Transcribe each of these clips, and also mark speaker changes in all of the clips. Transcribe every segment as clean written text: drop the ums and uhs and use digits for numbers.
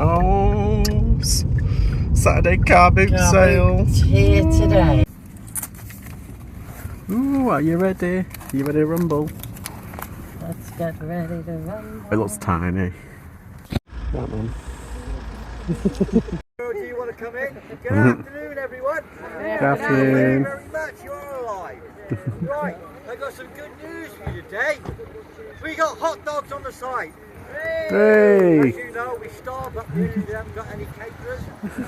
Speaker 1: Oh, Saturday car boot sale.
Speaker 2: Here today.
Speaker 1: Ooh, are you ready? Are you ready to rumble?
Speaker 2: Let's get ready to rumble.
Speaker 1: It looks tiny. That one.
Speaker 3: Do you want to come in? Good afternoon, everyone.
Speaker 1: Good afternoon.
Speaker 3: Thank you very much. You're alive. Right, I got some good news for you today. We got hot dogs on the site.
Speaker 1: Hey.
Speaker 3: As you know, we starve up here. We haven't got any caterers,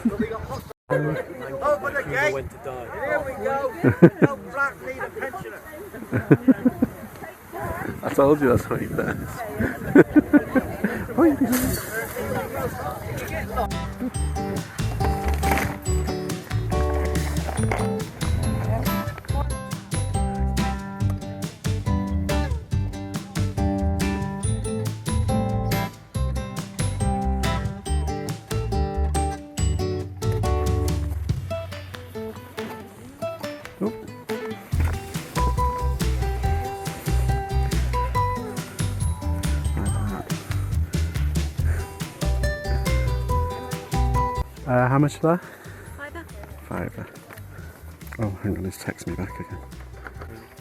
Speaker 3: but we got hot dogs. Open the gate. Here we go. No flat need a pensioner.
Speaker 1: I told you that's what he said. How much for that? £5. Oh, hang on, he's texting me back again.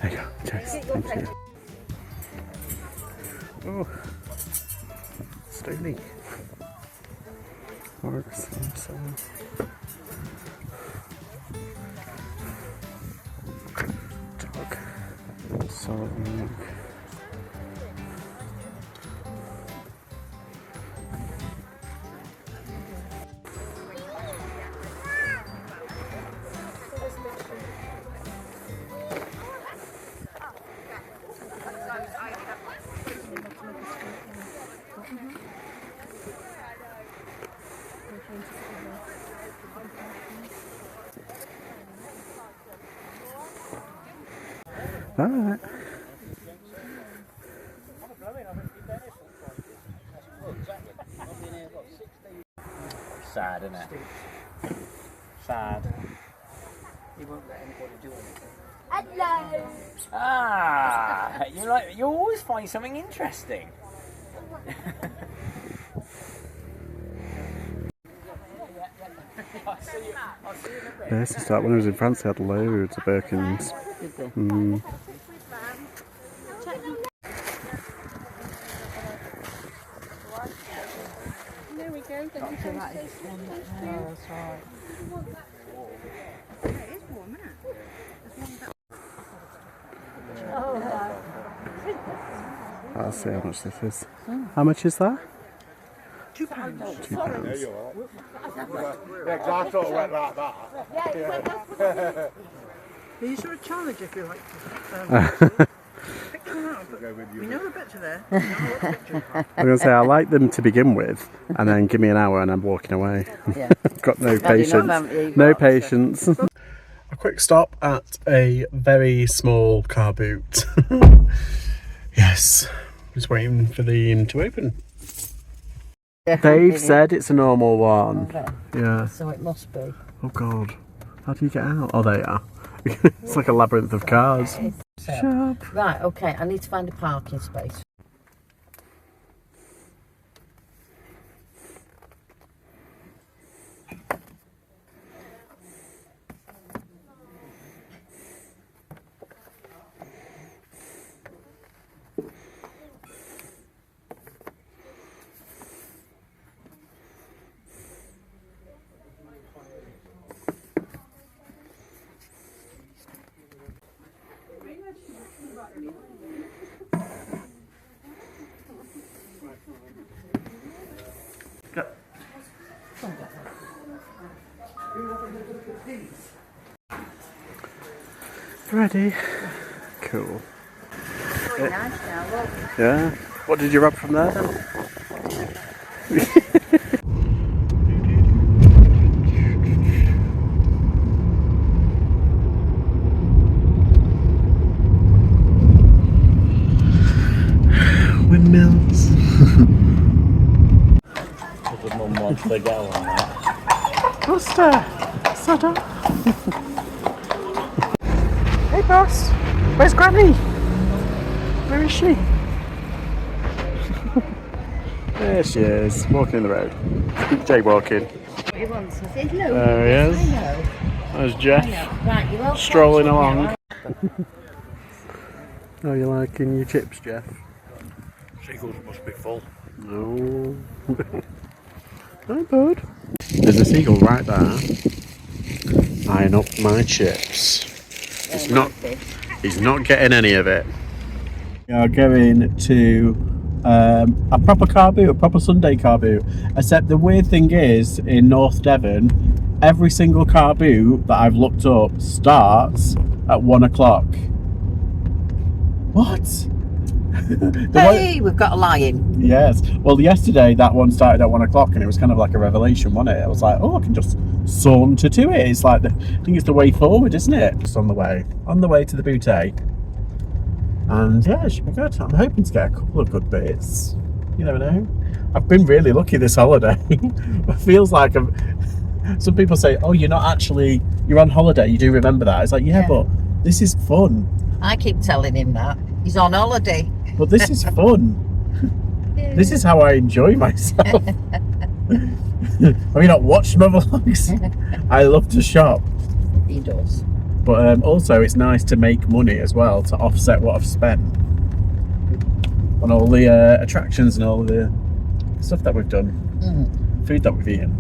Speaker 1: There you go, Chase. Thank you. Oh, Stony. Works. Dog. Salt milk. Alright.
Speaker 2: Sad, isn't it? Sad. He won't let anybody do anything. Hello. Ah, you always find something interesting.
Speaker 1: Yeah, this is that when I was in France, they had loads of Birkins. Mm.
Speaker 4: There we go. That's right. It is warm, isn't it?
Speaker 1: I'll see how much this is. How much is that?
Speaker 4: £2.
Speaker 1: £2.
Speaker 3: Yeah, because I thought it went like that.
Speaker 4: Are you sort of challenge if you like to pick one out? But we know the picture there. We know what picture.
Speaker 1: I'm going to say I like them to begin with, and then give me an hour and I'm walking away.
Speaker 2: Yeah.
Speaker 1: Got no patience. No patience. A quick stop at a very small car boot. Yes, just waiting for the to open. They've said it's a normal one. Yeah.
Speaker 2: So it must be.
Speaker 1: Oh God, how do you get out? Oh, there you are. It's like a labyrinth of cars. Shop.
Speaker 2: Right, okay, I need to find a parking space.
Speaker 1: Ready? Cool.
Speaker 4: Very nice now, look.
Speaker 1: Yeah. What did you rub from there then? Windmills.
Speaker 2: Look at Mum wants to go on that.
Speaker 1: Buster! Sada! Hey boss! Where's Granny? Where is she? There she is, walking in the road. Jaywalking.
Speaker 5: He wants to say hello.
Speaker 1: There he is.
Speaker 5: I know.
Speaker 1: There's Jeff,
Speaker 5: I know. Right, you're all
Speaker 1: strolling
Speaker 5: caught up
Speaker 1: along.
Speaker 5: now.
Speaker 1: How are you liking your chips, Jeff?
Speaker 3: Seagulls must be full.
Speaker 1: No. Hi, bud. There's a seagull right there, eyeing up my chips. He's not getting any of it. We are going to a proper car boot, a proper Sunday car boot. Except the weird thing is, in North Devon, every single car boot that I've looked up starts at 1 o'clock. What?
Speaker 5: Hey, we've got a lion.
Speaker 1: Yes. Well, yesterday that one started at 1 o'clock, and it was kind of like a revelation, wasn't it? I was like, oh, I can just saunter to it. It's like I think it's the way forward, isn't it? Just on the way to the boutique. And yeah, it should be good. I'm hoping to get a couple of good bits. You never know. I've been really lucky this holiday. It feels like some people say, oh, you're on holiday. You do remember that? It's like, yeah, but this is fun.
Speaker 5: I keep telling him that. He's on holiday.
Speaker 1: But this is fun. This is how I enjoy myself. Have you not watched my vlogs? I love to shop.
Speaker 5: He does.
Speaker 1: But also it's nice to make money as well, to offset what I've spent on all the attractions and all the stuff that we've done. Food that we've eaten.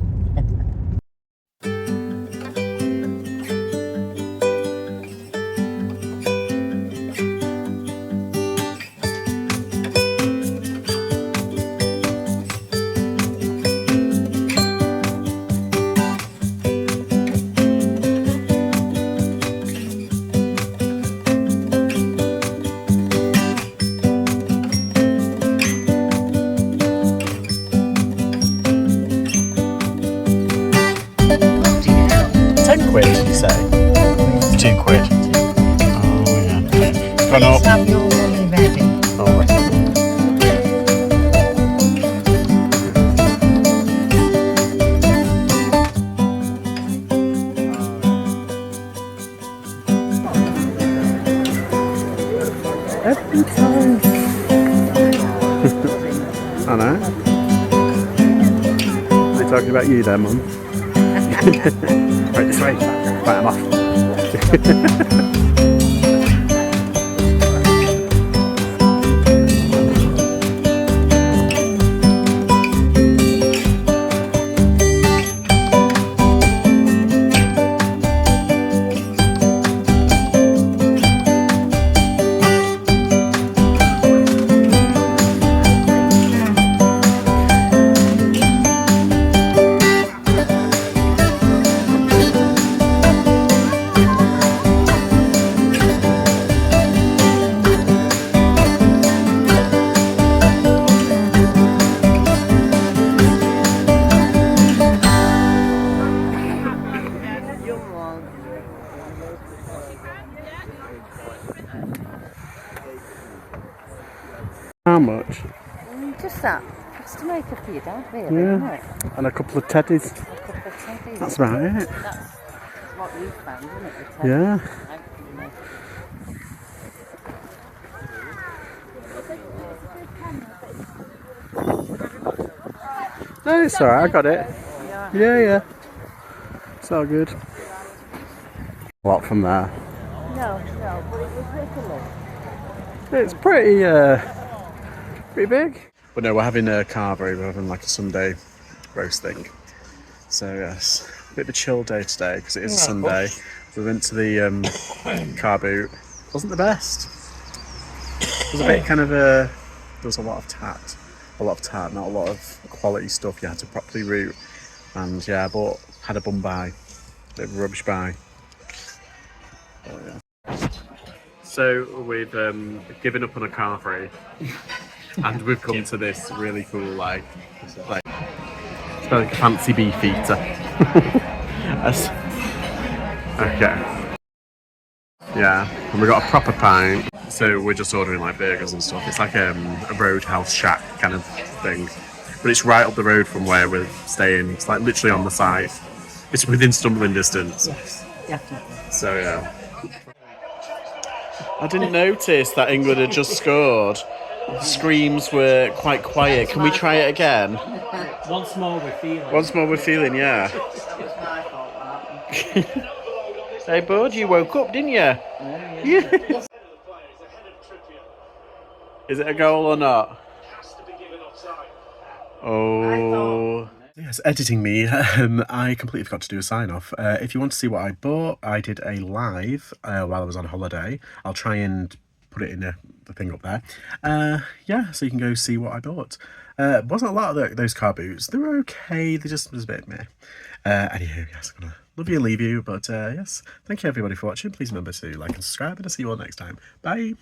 Speaker 1: £10, did you say? It's £2. Oh yeah. Gone up.
Speaker 5: Please have your money ready.
Speaker 1: Oh, right. Every time. I know. They're talking about you there, Mum. Right, this way. Right, I'm off. How much?
Speaker 5: Just that. It's to make a few, don't really, isn't
Speaker 1: Yeah.
Speaker 5: it?
Speaker 1: And a couple of teddies.
Speaker 5: A couple of teddies.
Speaker 1: That's about it.
Speaker 5: That's what you found, isn't it? The teddies.
Speaker 1: Yeah. No, it's alright, I got it. Yeah. It's all good. A lot from there.
Speaker 5: No, but it was little.
Speaker 1: It's pretty big. But no, we're having a carvery, we're having like a Sunday roast thing. So yes, a bit of a chill day today because it is a Sunday. We went to the car boot. Wasn't the best. It was a bit kind of there was a lot of tat, not a lot of quality stuff you had to properly route. And yeah, but had a bum buy, a bit of a rubbish buy. Oh, yeah. So we've given up on a carvery. And we've come to this really cool, like it's like a fancy beef eater. Okay. Yeah, and we got a proper pint. So we're just ordering like burgers and stuff. It's like a roadhouse shack kind of thing, but it's right up the road from where we're staying. It's like literally on the side. It's within stumbling distance.
Speaker 5: Yes, definitely.
Speaker 1: So yeah. I didn't notice that England had just scored. screams were quite quiet. Can we try it again?
Speaker 2: Once more we're feeling.
Speaker 1: Once more we're feeling, yeah. Hey bud, you woke up, didn't you? Yeah. Is it a goal or not? Oh. Yes, editing me. I completely forgot to do a sign off. If you want to see what I bought, I did a live while I was on holiday. I'll try and put it in the thing up there. Yeah, so you can go see what I bought. Wasn't a lot of those car boots. They were okay. They just was a bit meh. Anywho, yes, I'm gonna love you and leave you. But yes, thank you everybody for watching. Please remember to like and subscribe, and I'll see you all next time. Bye.